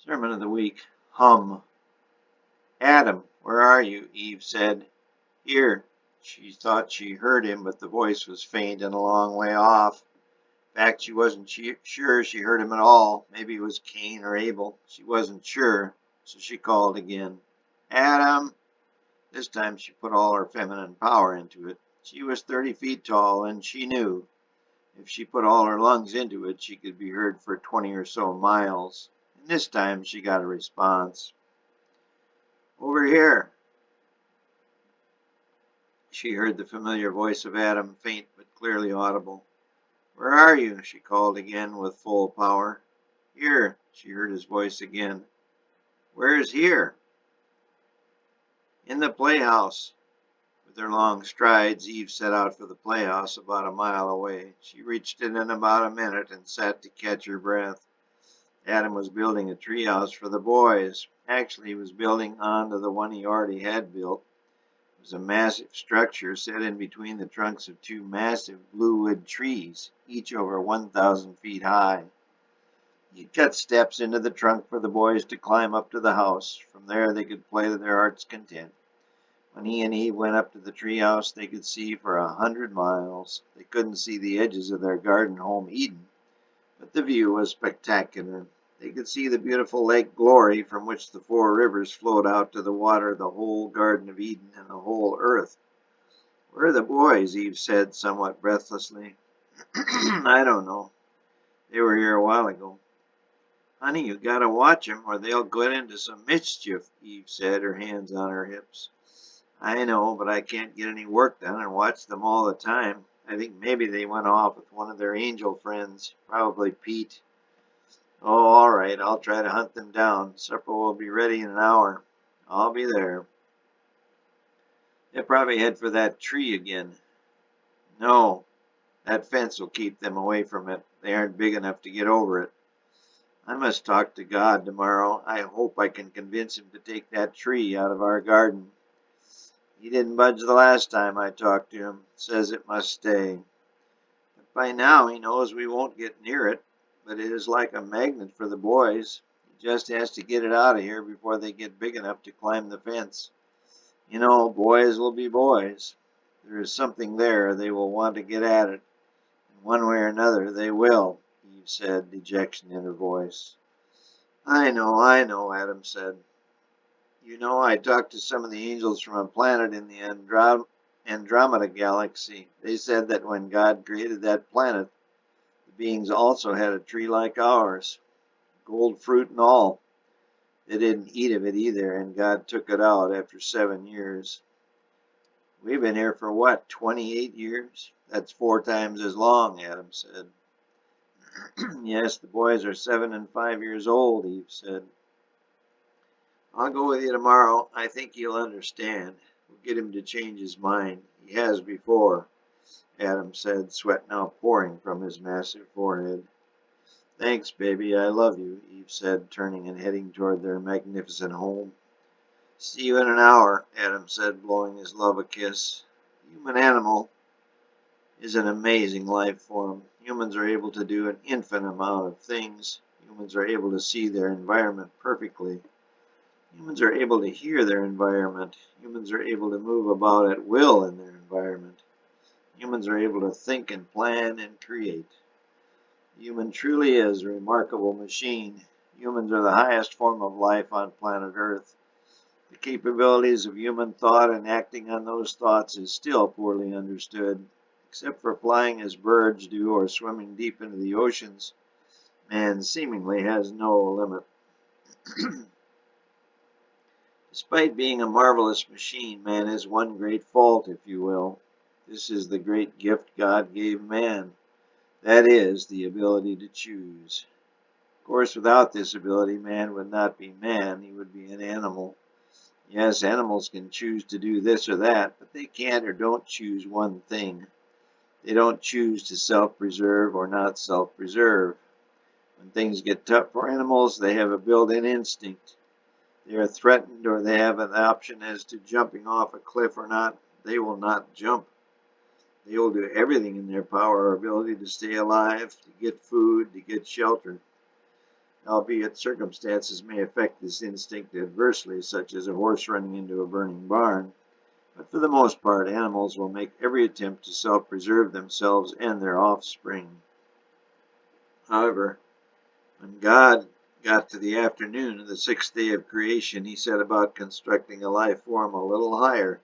Sermon of the week. Hum. Adam, where are you? Eve said. Here. She thought she heard him, but the voice was faint and a long way off. In fact, she wasn't sure she heard him at all. Maybe it was Cain or Abel. She wasn't sure, so she called again. Adam! This time she put all her feminine power into it. She was 30 feet tall, and she knew if she put all her lungs into it, she could be heard for 20 or so miles. And this time she got a response. Over here. She heard the familiar voice of Adam, faint but clearly audible. Where are you? She called again with full power. Here, she heard his voice again. Where is here? In the playhouse. With her long strides, Eve set out for the playhouse about a mile away. She reached it in about a minute and sat to catch her breath. Adam was building a treehouse for the boys. Actually, he was building onto the one he already had built. It was a massive structure set in between the trunks of two massive bluewood trees, each over 1,000 feet high. He cut steps into the trunk for the boys to climb up to the house. From there they could play to their heart's content. When he and Eve went up to the treehouse, they could see for 100 miles. They couldn't see the edges of their garden home, Eden, but the view was spectacular. They could see the beautiful Lake Glory from which the 4 rivers flowed out to the water the whole Garden of Eden and the whole earth. Where are the boys? Eve said somewhat breathlessly. I don't know. They were here a while ago. Honey, you gotta watch 'em or they'll get into some mischief, Eve said, her hands on her hips. I know, but I can't get any work done and watch them all the time. I think maybe they went off with one of their angel friends, probably Pete. Oh, all right, I'll try to hunt them down. Supper will be ready in an hour. I'll be there. They'll probably head for that tree again. No, that fence will keep them away from it. They aren't big enough to get over it. I must talk to God tomorrow. I hope I can convince him to take that tree out of our garden. He didn't budge the last time I talked to him. Says it must stay. But by now he knows we won't get near it. But it is like a magnet for the boys. He just has to get it out of here before they get big enough to climb the fence. You know, boys will be boys. There is something there. They will want to get at it. And one way or another they will, Eve said, dejection in her voice. I know, Adam said. You know, I talked to some of the angels from a planet in the Andromeda galaxy. They said that when God created that planet, the beings also had a tree like ours, gold fruit and all. They didn't eat of it either, and God took it out after 7 years. We've been here for what, 28 years? That's 4 times as long, Adam said. Yes, the boys are 7 and 5 years old, Eve said. I'll go with you tomorrow. I think he'll understand. We'll get him to change his mind. He has before, Adam said, sweat now pouring from his massive forehead. Thanks, baby. I love you, Eve said, turning and heading toward their magnificent home. See you in an hour, Adam said, blowing his love a kiss. Human animal is an amazing life form. Humans are able to do an infinite amount of things. Humans are able to see their environment perfectly. Humans are able to hear their environment. Humans are able to move about at will in their environment. Humans are able to think and plan and create. Human truly is a remarkable machine. Humans are the highest form of life on planet Earth. The capabilities of human thought and acting on those thoughts is still poorly understood. Except for flying as birds do or swimming deep into the oceans, man seemingly has no limit. Despite being a marvelous machine, man has one great fault, if you will. This is the great gift God gave man. That is, the ability to choose. Of course, without this ability, man would not be man. He would be an animal. Yes, animals can choose to do this or that, but they can't or don't choose one thing. They don't choose to self-preserve or not self-preserve. When things get tough for animals, they have a built-in instinct. They are threatened or they have an option as to jumping off a cliff or not. They will not jump. They will do everything in their power or ability to stay alive, to get food, to get shelter. albeit circumstances may affect this instinct adversely, such as a horse running into a burning barn. But for the most part, animals will make every attempt to self-preserve themselves and their offspring. However, when God got to the afternoon of the sixth day of creation, he set about constructing a life form a little higher,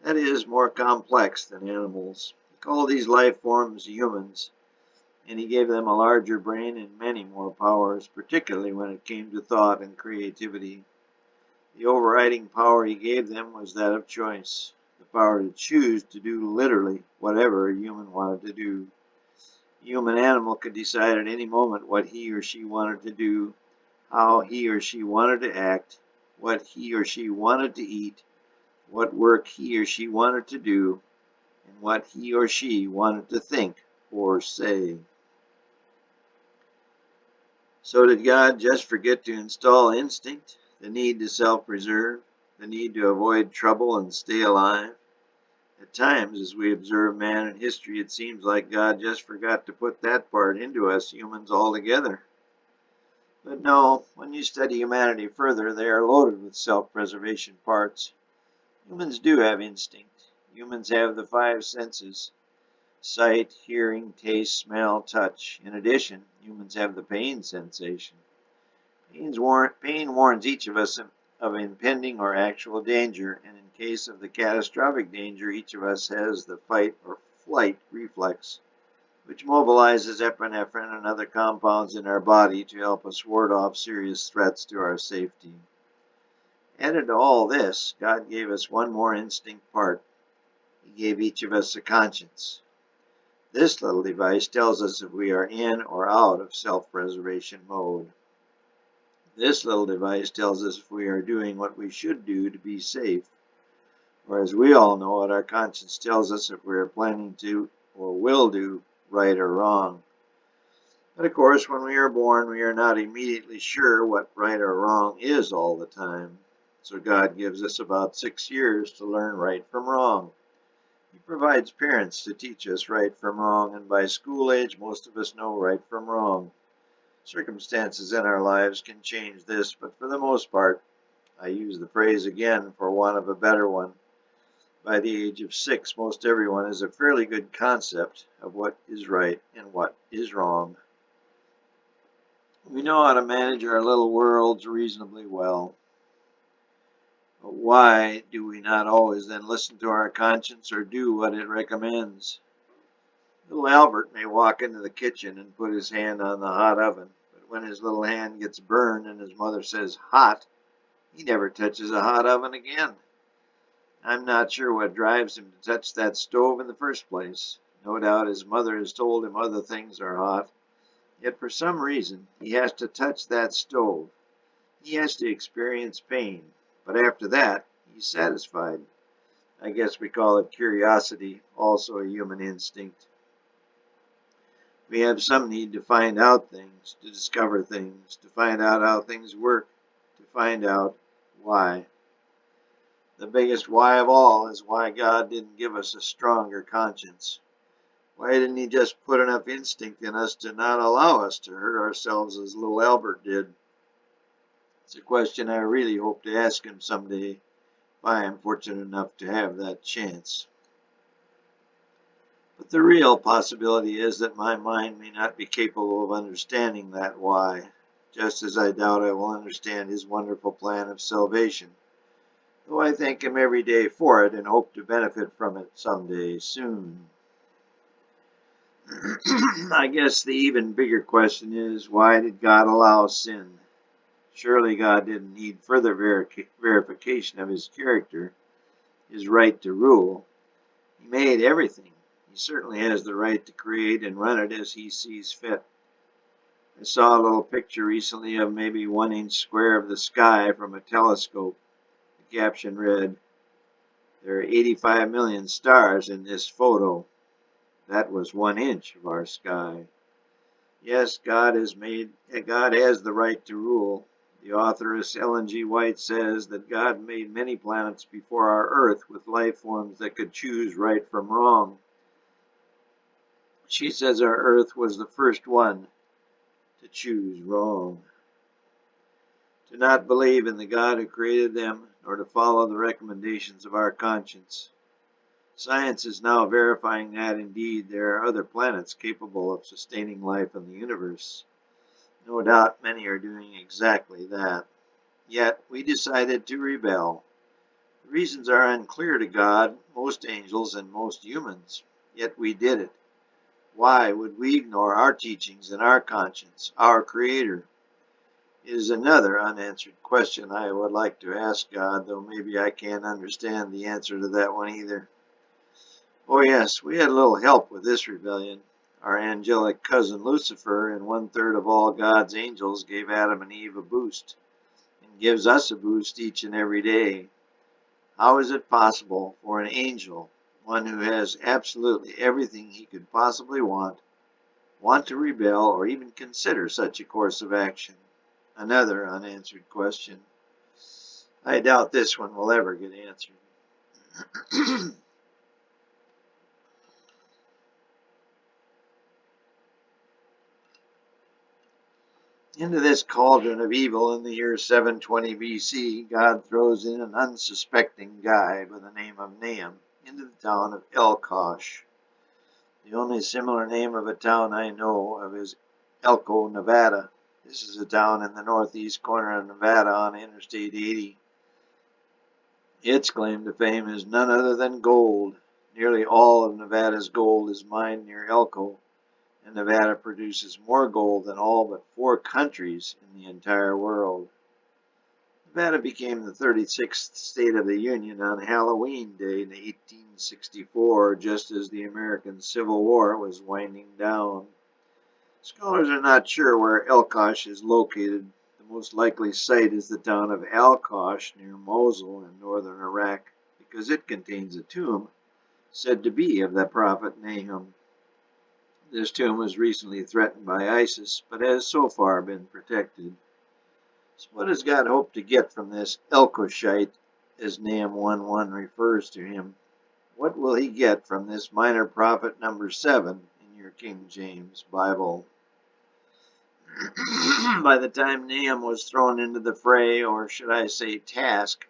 that is, more complex than animals. He called these life forms humans, and he gave them a larger brain and many more powers, particularly when it came to thought and creativity. The overriding power he gave them was that of choice, the power to choose to do literally whatever a human wanted to do. A human animal could decide at any moment what he or she wanted to do, how he or she wanted to act, what he or she wanted to eat, what work he or she wanted to do, and what he or she wanted to think or say. So did God just forget to install instinct, the need to self-preserve, the need to avoid trouble and stay alive? At times, as we observe man in history, it seems like God just forgot to put that part into us humans altogether. But no, when you study humanity further, they are loaded with self-preservation parts. Humans do have instinct. Humans have the five senses: sight, hearing, taste, smell, touch. In addition, humans have the pain sensation. Pain warns each of us of impending or actual danger, and in case of the catastrophic danger, each of us has the fight or flight reflex, which mobilizes epinephrine and other compounds in our body to help us ward off serious threats to our safety. Added to all this, God gave us one more instinct part. He gave each of us a conscience. This little device tells us if we are in or out of self-preservation mode. This little device tells us if we are doing what we should do to be safe. Or as we all know it, our conscience tells us if we are planning to or will do right or wrong. But of course, when we are born, we are not immediately sure what right or wrong is all the time. So God gives us about 6 years to learn right from wrong. He provides parents to teach us right from wrong, and by school age, most of us know right from wrong. Circumstances in our lives can change this, but for the most part, I use the phrase again for want of a better one. By the age of 6, most everyone has a fairly good concept of what is right and what is wrong. We know how to manage our little worlds reasonably well. But why do we not always then listen to our conscience or do what it recommends? Little Albert may walk into the kitchen and put his hand on the hot oven, but when his little hand gets burned and his mother says hot, he never touches a hot oven again. I'm not sure what drives him to touch that stove in the first place. No doubt his mother has told him other things are hot, yet for some reason he has to touch that stove. He has to experience pain, but after that, he's satisfied. I guess we call it curiosity, also a human instinct. We have some need to find out things, to discover things, to find out how things work, to find out why. The biggest why of all is why God didn't give us a stronger conscience. Why didn't he just put enough instinct in us to not allow us to hurt ourselves as little Albert did? It's a question I really hope to ask him someday, if I am fortunate enough to have that chance. But the real possibility is that my mind may not be capable of understanding that why, just as I doubt I will understand his wonderful plan of salvation, though I thank him every day for it and hope to benefit from it someday soon. I guess the even bigger question is, why did God allow sin? Surely God didn't need further verification of his character, his right to rule. He made everything. He certainly has the right to create and run it as he sees fit. I saw a little picture recently of maybe 1 inch square of the sky from a telescope. The caption read, "There are 85 million stars in this photo." That was 1 inch of our sky. Yes, God has the right to rule. The authoress Ellen G. White says that God made many planets before our Earth with life forms that could choose right from wrong. She says our Earth was the first one to choose wrong. to not believe in the God who created them, nor to follow the recommendations of our conscience. Science is now verifying that indeed there are other planets capable of sustaining life in the universe. No doubt many are doing exactly that. Yet we decided to rebel. The reasons are unclear to God, most angels, and most humans. Yet we did it. Why would we ignore our teachings and our conscience, our Creator? It is another unanswered question I would like to ask God, though maybe I can't understand the answer to that one either. Oh yes, we had a little help with this rebellion. Our angelic cousin Lucifer and 1/3 of all God's angels gave Adam and Eve a boost, and gives us a boost each and every day. How is it possible for an angel, one who has absolutely everything he could possibly want to rebel or even consider such a course of action? Another unanswered question. I doubt this one will ever get answered. Into this cauldron of evil in the year 720 BC, God throws in an unsuspecting guy by the name of Nahum into the town of Elkosh. The only similar name of a town I know of is Elko, Nevada. This is a town in the northeast corner of Nevada on Interstate 80. Its claim to fame is none other than gold. Nearly all of Nevada's gold is mined near Elko, and Nevada produces more gold than all but 4 countries in the entire world. Nevada became the 36th state of the Union on Halloween Day in 1864, just as the American Civil War was winding down. Scholars are not sure where Elkosh is located. The most likely site is the town of Al-Kosh near Mosul in northern Iraq, because it contains a tomb said to be of the prophet Nahum. This tomb was recently threatened by ISIS, but has so far been protected. So what does God hope to get from this Elkoshite, as Nahum 1:1 refers to him? What will he get from this minor prophet number 7 in your King James Bible? By the time Nahum was thrown into the fray, or should I say task,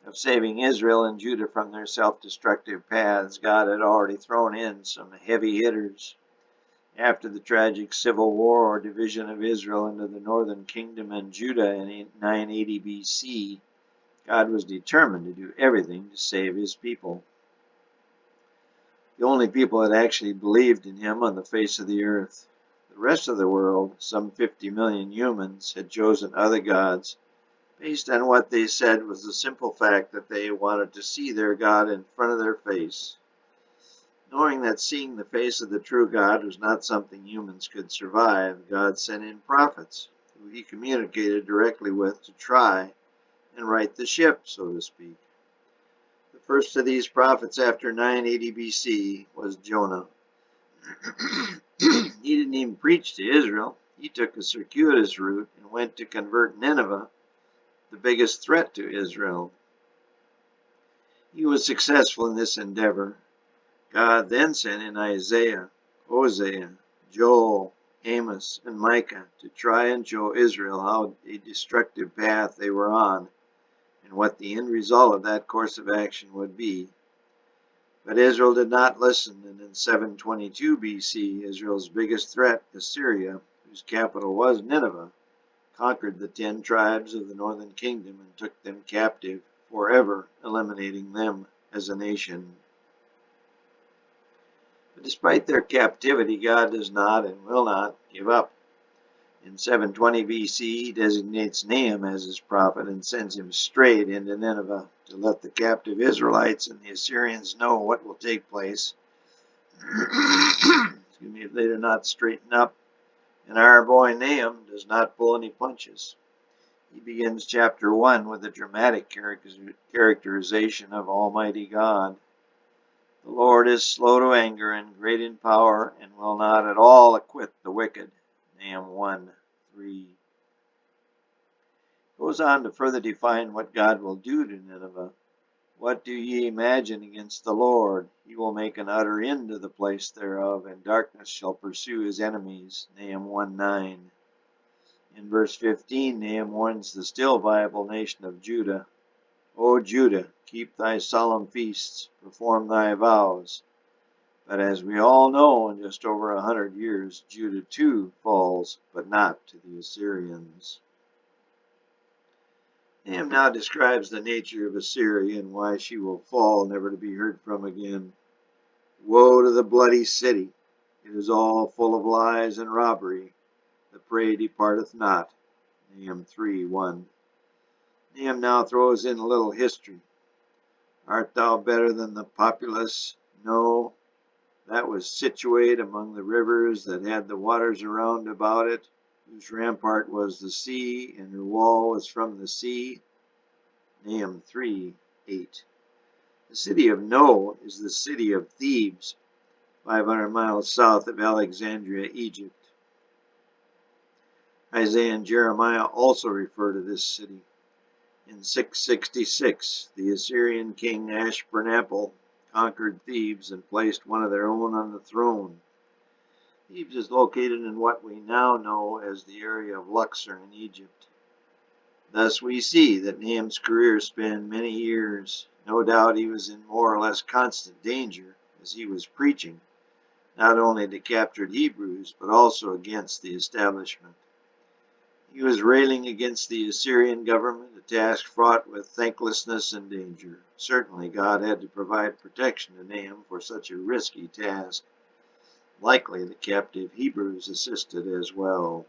of saving Israel and Judah from their self-destructive paths, God had already thrown in some heavy hitters. After the tragic civil war or division of Israel into the northern kingdom and Judah in 980 BC, God was determined to do everything to save his people. The only people that actually believed in him on the face of the earth. The rest of the world, some 50 million humans, had chosen other gods based on what they said was the simple fact that they wanted to see their God in front of their face. Knowing that seeing the face of the true God was not something humans could survive, God sent in prophets, who he communicated directly with to try and right the ship, so to speak. The first of these prophets after 980 BC was Jonah. He didn't even preach to Israel. He took a circuitous route and went to convert Nineveh, the biggest threat to Israel. He was successful in this endeavor. God then sent in Isaiah, Hosea, Joel, Amos, and Micah to try and show Israel how a destructive path they were on and what the end result of that course of action would be. But Israel did not listen, and in 722 BC, Israel's biggest threat, Assyria, whose capital was Nineveh, conquered the 10 tribes of the northern kingdom and took them captive, forever eliminating them as a nation. But despite their captivity, God does not and will not give up. In 720 BC, he designates Nahum as his prophet and sends him straight into Nineveh to let the captive Israelites and the Assyrians know what will take place if they do not straighten up. And our boy Nahum does not pull any punches. He begins chapter 1 with a dramatic characterization of Almighty God. The Lord is slow to anger and great in power, and will not at all acquit the wicked. Nahum 1:3. Goes on to further define what God will do to Nineveh. What do ye imagine against the Lord? He will make an utter end of the place thereof, and darkness shall pursue his enemies. Nahum 1:9. In verse 15, Nahum warns the still viable nation of Judah. O Judah, keep thy solemn feasts, perform thy vows. But as we all know, in just over 100 years, Judah too falls, but not to the Assyrians. Nahum now describes the nature of Assyria and why she will fall, never to be heard from again. Woe to the bloody city! It is all full of lies and robbery. The prey departeth not. Nahum 3:1. Nahum now throws in a little history. Art thou better than the populace? No, that was situate among the rivers that had the waters around about it, whose rampart was the sea, and her wall was from the sea. Nahum 3:8. The city of No is the city of Thebes, 500 miles south of Alexandria, Egypt. Isaiah and Jeremiah also refer to this city. In 666, the Assyrian king Ashurnapal conquered Thebes and placed one of their own on the throne. Thebes is located in what we now know as the area of Luxor in Egypt. Thus we see that Nahum's career spanned many years. No doubt he was in more or less constant danger as he was preaching, not only to captured Hebrews, but also against the establishment. He was railing against the Assyrian government, a task fraught with thanklessness and danger. Certainly God had to provide protection to Nahum for such a risky task. Likely the captive Hebrews assisted as well.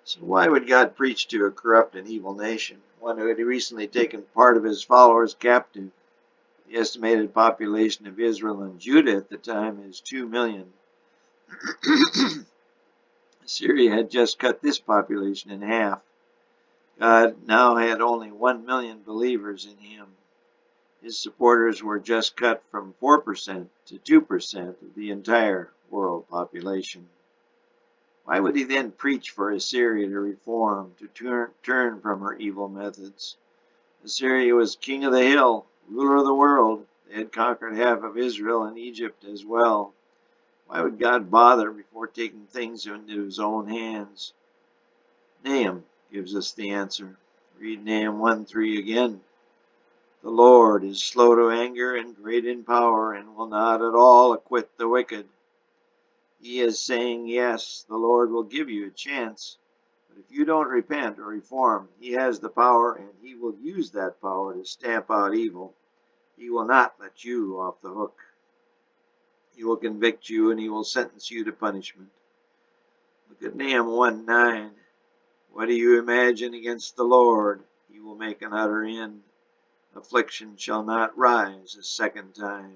So why would God preach to a corrupt and evil nation, one who had recently taken part of his followers captive? The estimated population of Israel and Judah at the time is 2 million. Assyria had just cut this population in half. God now had only 1 million believers in him. His supporters were just cut from 4% to 2% of the entire world population. Why would he then preach for Assyria to reform, to turn from her evil methods? Assyria was king of the hill, ruler of the world. They had conquered half of Israel and Egypt as well. Why would God bother before taking things into his own hands? Nahum gives us the answer. Read Nahum 1:3 again. The Lord is slow to anger and great in power, and will not at all acquit the wicked. He is saying, yes, the Lord will give you a chance, but if you don't repent or reform, he has the power, and he will use that power to stamp out evil. He will not let you off the hook. He will convict you, and he will sentence you to punishment. Look at Nahum 1:9. What do you imagine against the Lord? He will make an utter end. Affliction shall not rise a second time.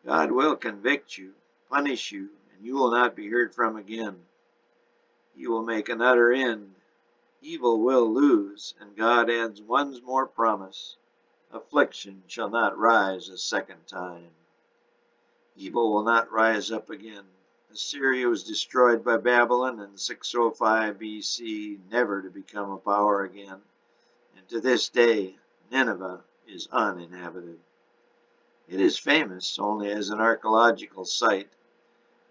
God will convict you, punish you, and you will not be heard from again. He will make an utter end. Evil will lose, and God adds one more promise. Affliction shall not rise a second time. Evil will not rise up again. Assyria was destroyed by Babylon in 605 BC, never to become a power again. And to this day, Nineveh is uninhabited. It is famous only as an archaeological site.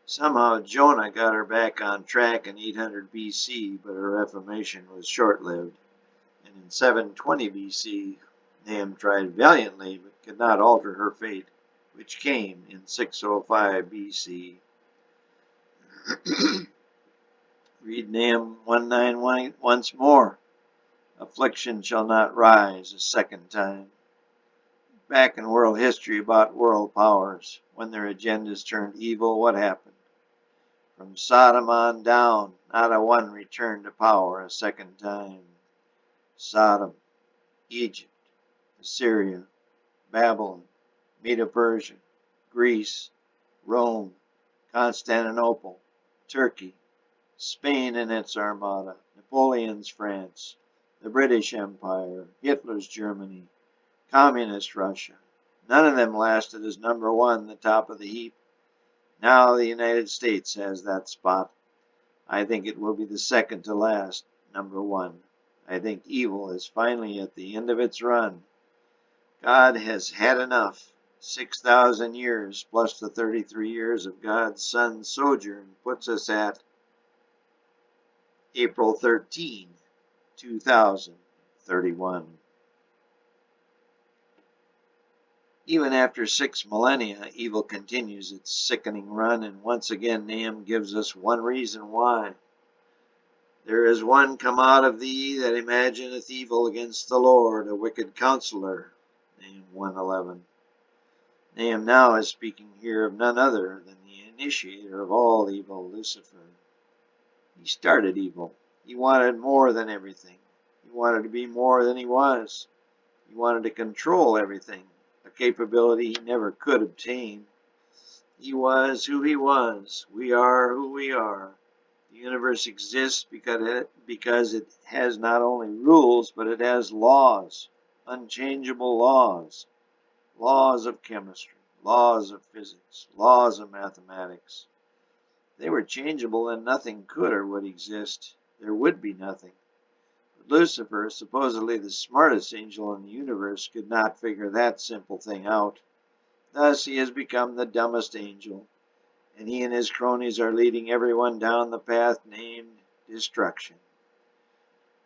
Somehow Jonah got her back on track in 800 BC, but her reformation was short-lived. And in 720 BC, Nahum tried valiantly, but could not alter her fate, which came in 605 BC. Read Nahum 1:9 once more. Affliction shall not rise a second time. Back in world history about world powers, when their agendas turned evil, what happened? From Sodom on down, not a one returned to power a second time. Sodom, Egypt, Assyria, Babylon, Medo-Persia, Greece, Rome, Constantinople, Turkey, Spain and its armada, Napoleon's France, the British Empire, Hitler's Germany, Communist Russia. None of them lasted as number one, the top of the heap. Now the United States has that spot. I think it will be the second to last, number one. I think evil is finally at the end of its run. God has had enough. 6,000 years plus the 33 years of God's Son's sojourn puts us at April 13, 2031. Even after 6 millennia, evil continues its sickening run, and once again Nahum gives us one reason why. There is one come out of thee that imagineth evil against the Lord, a wicked counselor. Nahum 1:11. Nahum now is speaking here of none other than the initiator of all evil, Lucifer. He started evil. He wanted more than everything. He wanted to be more than he was. He wanted to control everything, a capability he never could obtain. He was who he was. We are who we are. The universe exists because it has not only rules, but it has laws, unchangeable laws, laws of chemistry, laws of physics, laws of mathematics. If they were changeable, then nothing could or would exist. There would be nothing. But Lucifer, supposedly the smartest angel in the universe, could not figure that simple thing out. Thus he has become the dumbest angel, and he and his cronies are leading everyone down the path named destruction.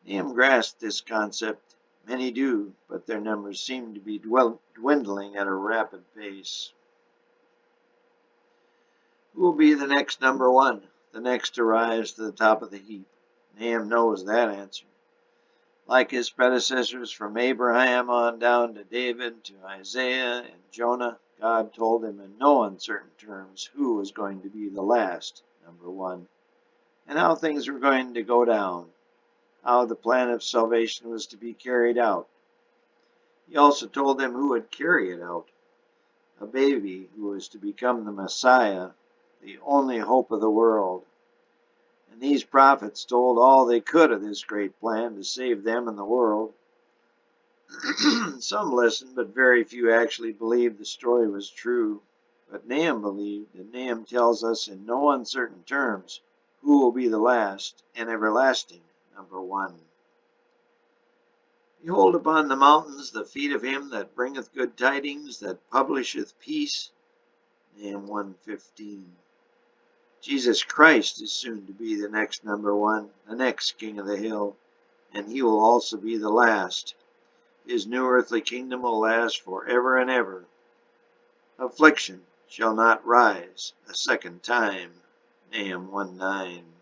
Nahum grasped this concept. Many do, but their numbers seem to be dwindling at a rapid pace. Who will be the next number one, the next to rise to the top of the heap? Nahum knows that answer. Like his predecessors from Abraham on down to David to Isaiah and Jonah, God told him in no uncertain terms who was going to be the last, number one, and how things were going to go down, how the plan of salvation was to be carried out. He also told them who would carry it out, a baby who was to become the Messiah, the only hope of the world. And these prophets told all they could of this great plan to save them and the world. Some listened, but very few actually believed the story was true. But Nahum believed, and Nahum tells us in no uncertain terms who will be the last and everlasting number one. Behold upon the mountains the feet of him that bringeth good tidings, that publisheth peace. Nahum 1:15. Jesus Christ is soon to be the next number one, the next king of the hill, and he will also be the last. His new earthly kingdom will last forever and ever. Affliction shall not rise a second time. Nahum 1:9.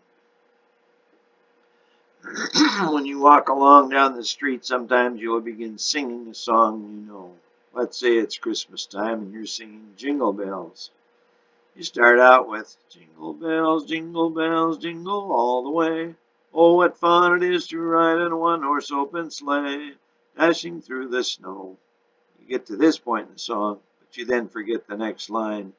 When you walk along down the street, sometimes you will begin singing a song you know. Let's say it's Christmas time and you're singing Jingle Bells. You start out with jingle bells, jingle all the way. Oh, what fun it is to ride in a one-horse open sleigh, dashing through the snow. You get to this point in the song, but you then forget the next line.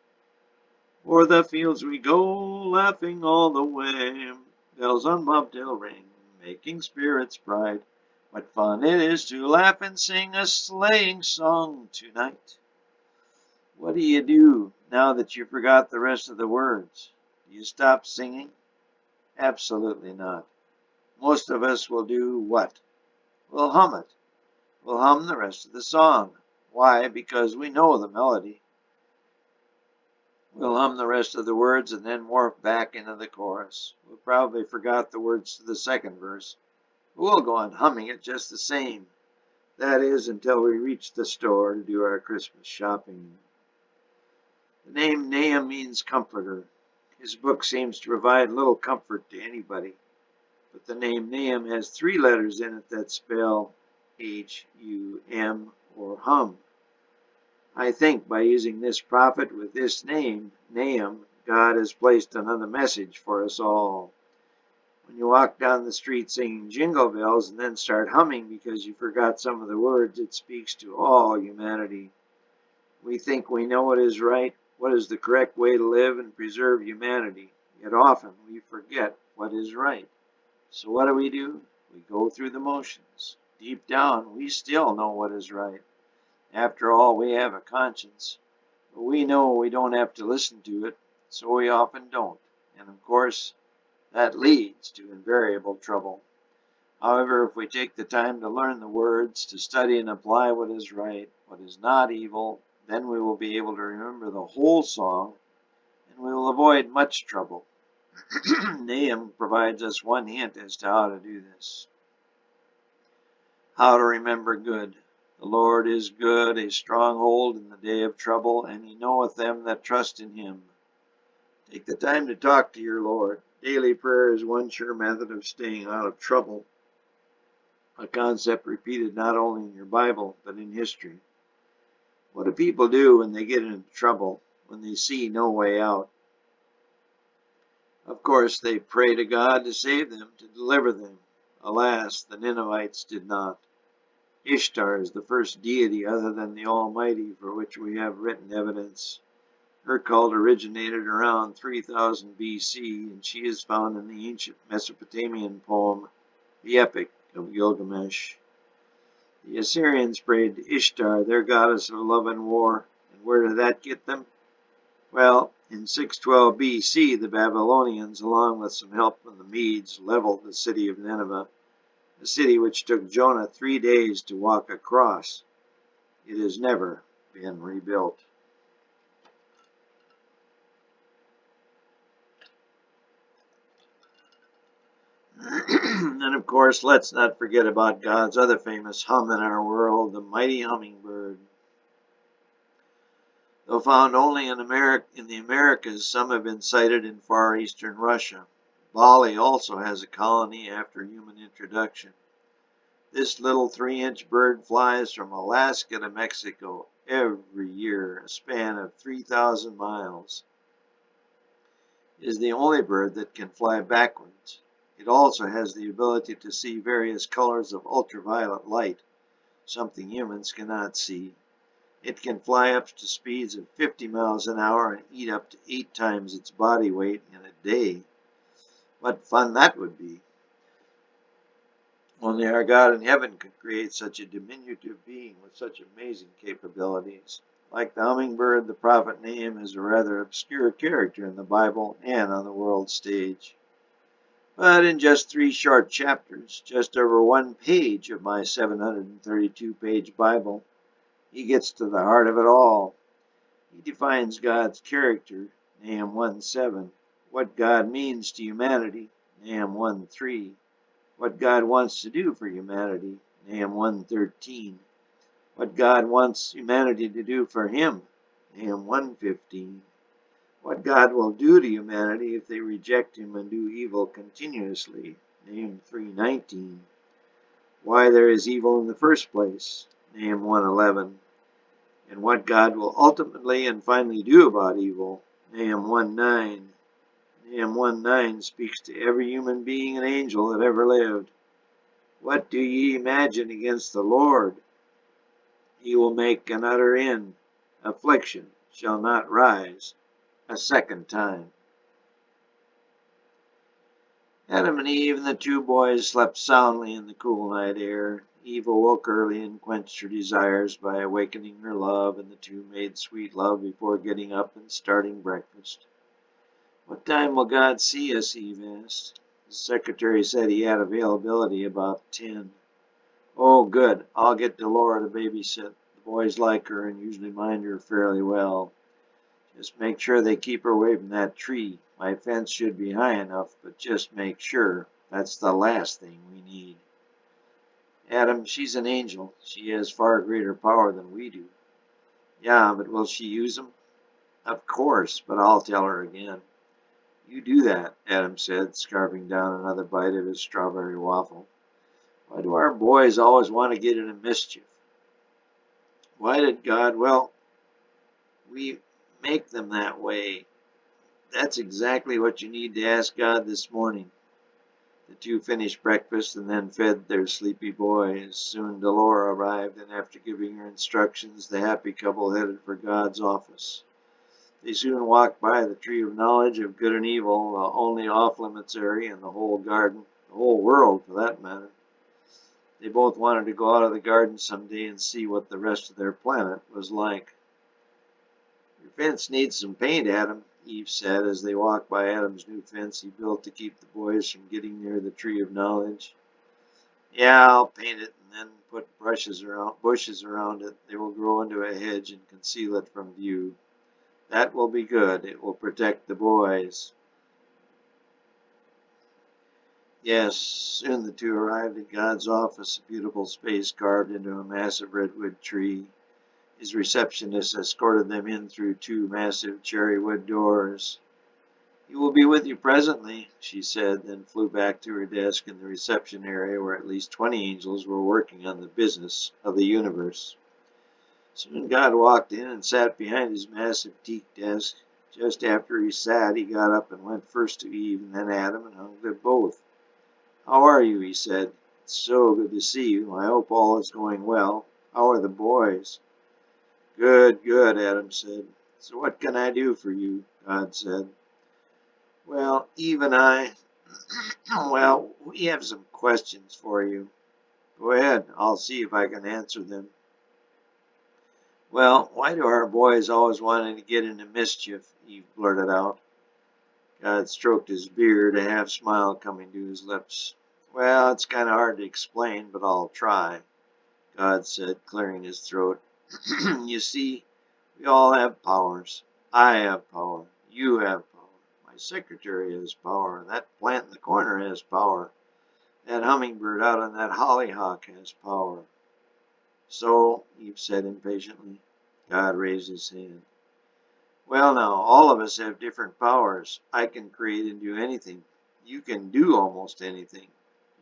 O'er the fields we go, laughing all the way. Bells on bobtail ring, making spirits bright. What fun it is to laugh and sing a sleighing song tonight. What do you do now that you forgot the rest of the words? Do you stop singing? Absolutely not. Most of us will do what? We'll hum it. We'll hum the rest of the song. Why? Because we know the melody. We'll hum the rest of the words and then morph back into the chorus. We'll probably forgot the words to the second verse, but we'll go on humming it just the same. That is, until we reach the store to do our Christmas shopping. The name Nahum means comforter. His book seems to provide little comfort to anybody, but the name Nahum has 3 letters in it that spell H-U-M or hum. I think by using this prophet with this name, Nahum, God has placed another message for us all. When you walk down the street singing Jingle Bells and then start humming because you forgot some of the words, it speaks to all humanity. We think we know what is right, what is the correct way to live and preserve humanity, yet often we forget what is right. So what do? We go through the motions. Deep down, we still know what is right. After all, we have a conscience, but we know we don't have to listen to it, so we often don't. And of course, that leads to invariable trouble. However, if we take the time to learn the words, to study and apply what is right, what is not evil, then we will be able to remember the whole song, and we will avoid much trouble. Nahum provides us one hint as to how to do this. How to remember good. The Lord is good, a stronghold in the day of trouble, and he knoweth them that trust in him. Take the time to talk to your Lord. Daily prayer is one sure method of staying out of trouble, a concept repeated not only in your Bible, but in history. What do people do when they get into trouble, when they see no way out? Of course, they pray to God to save them, to deliver them. Alas, the Ninevites did not. Ishtar is the first deity other than the Almighty for which we have written evidence. Her cult originated around 3000 BC, and she is found in the ancient Mesopotamian poem, the Epic of Gilgamesh. The Assyrians prayed to Ishtar, their goddess of love and war, and where did that get them? Well, in 612 BC, the Babylonians, along with some help from the Medes, leveled the city of Nineveh, a city which took Jonah 3 days to walk across. It has never been rebuilt. And of course, let's not forget about God's other famous hum in our world, the mighty hummingbird. Though found only in the Americas, some have been sighted in far eastern Russia. Bali also has a colony after human introduction. This little 3-inch bird flies from Alaska to Mexico every year, a span of 3,000 miles. It is the only bird that can fly backwards. It also has the ability to see various colors of ultraviolet light, something humans cannot see. It can fly up to speeds of 50 miles an hour and eat up to 8 times its body weight in a day. What fun that would be! Only our God in heaven could create such a diminutive being with such amazing capabilities. Like the hummingbird, the prophet Nahum is a rather obscure character in the Bible and on the world stage. But in just 3 short chapters, just over 1 page of my 732-page Bible, he gets to the heart of it all. He defines God's character, Nahum 1:7, what God means to humanity, Nahum 1:3, what God wants to do for humanity, Nahum 1:13, what God wants humanity to do for him, Nahum 1:15, what God will do to humanity if they reject him and do evil continuously, Nahum 3:19, why there is evil in the first place, Nahum 1:11, and what God will ultimately and finally do about evil, Nahum 1:9. Nahum 1:9 speaks to every human being and angel that ever lived. What do ye imagine against the Lord? He will make an utter end. Affliction shall not rise a second time. Adam and Eve and the 2 boys slept soundly in the cool night air. Eve awoke early and quenched her desires by awakening her love, and the 2 made sweet love before getting up and starting breakfast. What time will God see us? Eve asked. The secretary said he had availability about 10. Oh, good. I'll get Delora to babysit. The boys like her and usually mind her fairly well. Just make sure they keep her away from that tree. My fence should be high enough, but just make sure. That's the last thing we need. Adam, she's an angel. She has far greater power than we do. Yeah, but will she use them? Of course, but I'll tell her again. You do that, Adam said, scarfing down another bite of his strawberry waffle. Why do our boys always want to get into mischief? Why did God, well, we make them that way. That's exactly what you need to ask God this morning. The 2 finished breakfast and then fed their sleepy boys. Soon Delora arrived, and after giving her instructions, the happy couple headed for God's office. They soon walked by the tree of knowledge of good and evil, the only off-limits area in the whole garden, the whole world for that matter. They both wanted to go out of the garden someday and see what the rest of their planet was like. Your fence needs some paint, Adam, Eve said as they walked by Adam's new fence he built to keep the boys from getting near the tree of knowledge. Yeah, I'll paint it and then put bushes around it. They will grow into a hedge and conceal it from view. That will be good. It will protect the boys. Yes, soon the two arrived at God's office, a beautiful space carved into a massive redwood tree. His receptionist escorted them in through two massive cherry wood doors. "He will be with you presently," she said, then flew back to her desk in the reception area where at least 20 angels were working on the business of the universe. Soon God walked in and sat behind his massive teak desk. Just after he sat, he got up and went first to Eve and then Adam and hugged them both. "How are you?" he said. "It's so good to see you. I hope all is going well. How are the boys?" "Good, good," Adam said. "So what can I do for you?" God said. "Well, Eve and I, well, we have some questions for you." "Go ahead. I'll see if I can answer them." "Well, why do our boys always want to get into mischief?" Eve blurted out. God stroked his beard, a half smile coming to his lips. "Well, it's kind of hard to explain, but I'll try," God said, clearing his throat. "You see, we all have powers. I have power. You have power. My secretary has power. That plant in the corner has power. That hummingbird out on that hollyhock has power." "So," Eve said impatiently. God raised his hand. "Well now, all of us have different powers. I can create and do anything. You can do almost anything.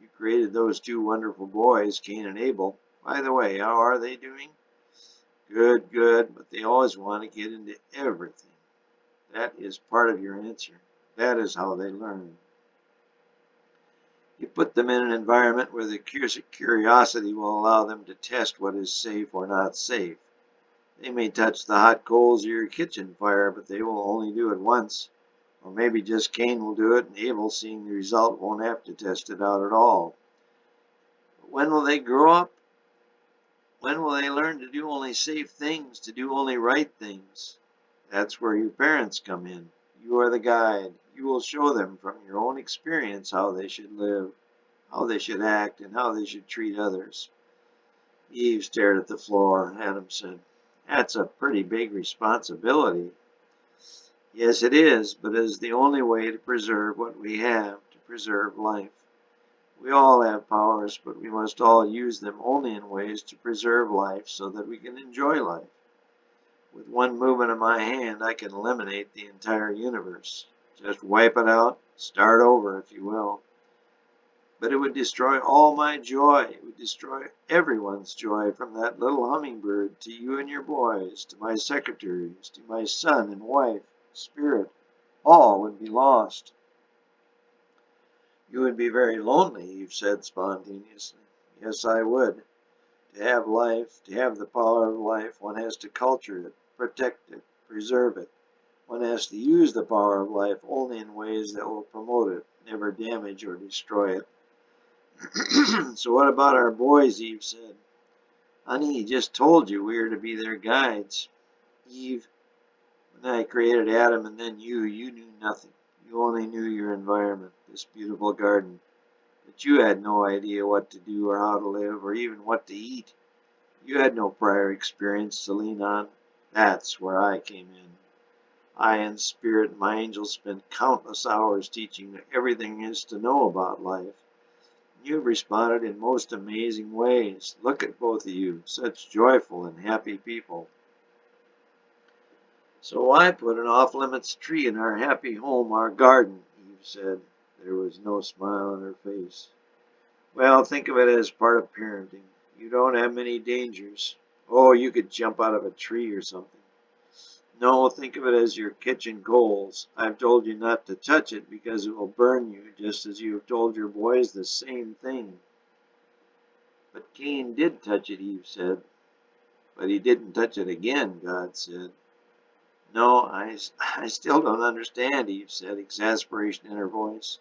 You created those two wonderful boys, Cain and Abel. By the way, how are they doing?" "Good, good, but they always want to get into everything." "That is part of your answer. That is how they learn. You put them in an environment where the curiosity will allow them to test what is safe or not safe. They may touch the hot coals of your kitchen fire, but they will only do it once. Or maybe just Cain will do it, and Abel, seeing the result, won't have to test it out at all. But when will they grow up? When will they learn to do only safe things, to do only right things? That's where your parents come in. You are the guide. You will show them from your own experience how they should live, how they should act, and how they should treat others." Eve stared at the floor. Adam said, "That's a pretty big responsibility." "Yes, it is, but it is the only way to preserve what we have, to preserve life. We all have powers, but we must all use them only in ways to preserve life so that we can enjoy life. With one movement of my hand, I can eliminate the entire universe. Just wipe it out, start over, if you will. But it would destroy all my joy. It would destroy everyone's joy, from that little hummingbird to you and your boys, to my secretaries, to my son and wife, spirit. All would be lost." "You would be very lonely," Eve said spontaneously. "Yes, I would. To have life, to have the power of life, one has to culture it, protect it, preserve it. One has to use the power of life only in ways that will promote it, never damage or destroy it." "So what about our boys?" Eve said. "Honey, he just told you we are to be their guides." "Eve, when I created Adam and then you knew nothing. You only knew your environment, this beautiful garden. But you had no idea what to do or how to live or even what to eat. You had no prior experience to lean on. That's where I came in. I and Spirit and my angels spent countless hours teaching you everything there is to know about life. You've responded in most amazing ways. Look at both of you, such joyful and happy people." "So why put an off-limits tree in our happy home, our garden?" Eve said. There was no smile on her face. "Well, think of it as part of parenting. You don't have many dangers. Oh, you could jump out of a tree or something. No, think of it as your kitchen coals. I've told you not to touch it because it will burn you, just as you have told your boys the same thing." "But Cain did touch it," Eve said. "But he didn't touch it again," God said. "No, I still don't understand," Eve said, exasperation in her voice.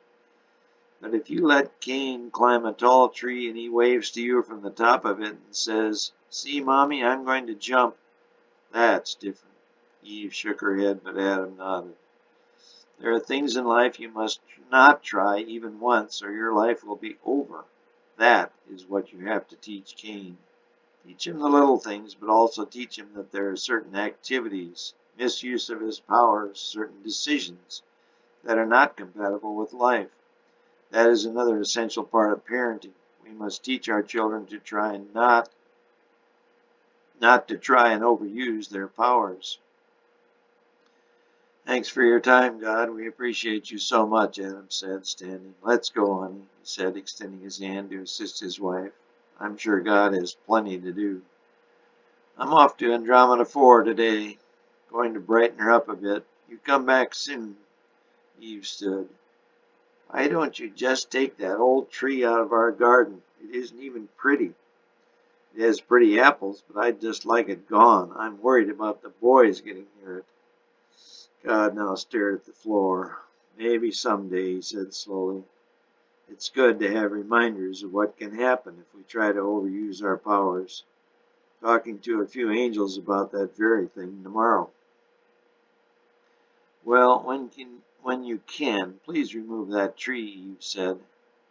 "But if you let Cain climb a tall tree and he waves to you from the top of it and says, 'See, Mommy, I'm going to jump,' that's different." Eve shook her head, but Adam nodded. "There are things in life you must not try even once, or your life will be over. That is what you have to teach Cain. Teach him the little things, but also teach him that there are certain activities, misuse of his powers, certain decisions that are not compatible with life. That is another essential part of parenting. We must teach our children to try and not to try and overuse their powers. Thanks for your time, God. We appreciate you so much, Adam said, standing. Let's go, honey, he said, extending his hand to assist his wife. I'm sure God has plenty to do. I'm off to Andromeda 4 today, going to brighten her up a bit. You come back soon. Eve stood. Why don't you just take that old tree out of our garden? It isn't even pretty. It has pretty apples, but I'd just like it gone. I'm worried about the boys getting near it. God now stared at the floor. Maybe someday, he said slowly. It's good to have reminders of what can happen if we try to overuse our powers. Talking to a few angels about that very thing tomorrow. Well, when you can, please remove that tree, Eve said.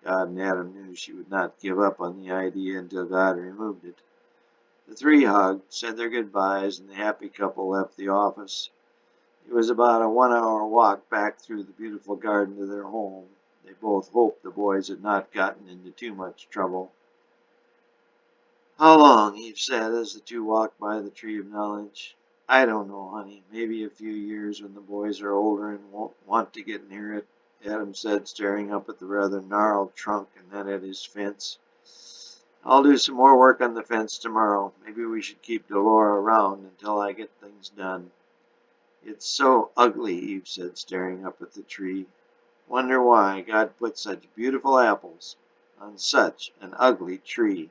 God and Adam knew she would not give up on the idea until God removed it. The three hugged, said their goodbyes, and the happy couple left the office. It was about a 1-hour walk back through the beautiful garden to their home. They both hoped the boys had not gotten into too much trouble. How long? Eve said as the two walked by the tree of knowledge. I don't know, honey. Maybe a few years when the boys are older and won't want to get near it, Adam said, staring up at the rather gnarled trunk and then at his fence. I'll do some more work on the fence tomorrow. Maybe we should keep Delora around until I get things done. It's so ugly, Eve said, staring up at the tree. Wonder why God put such beautiful apples on such an ugly tree.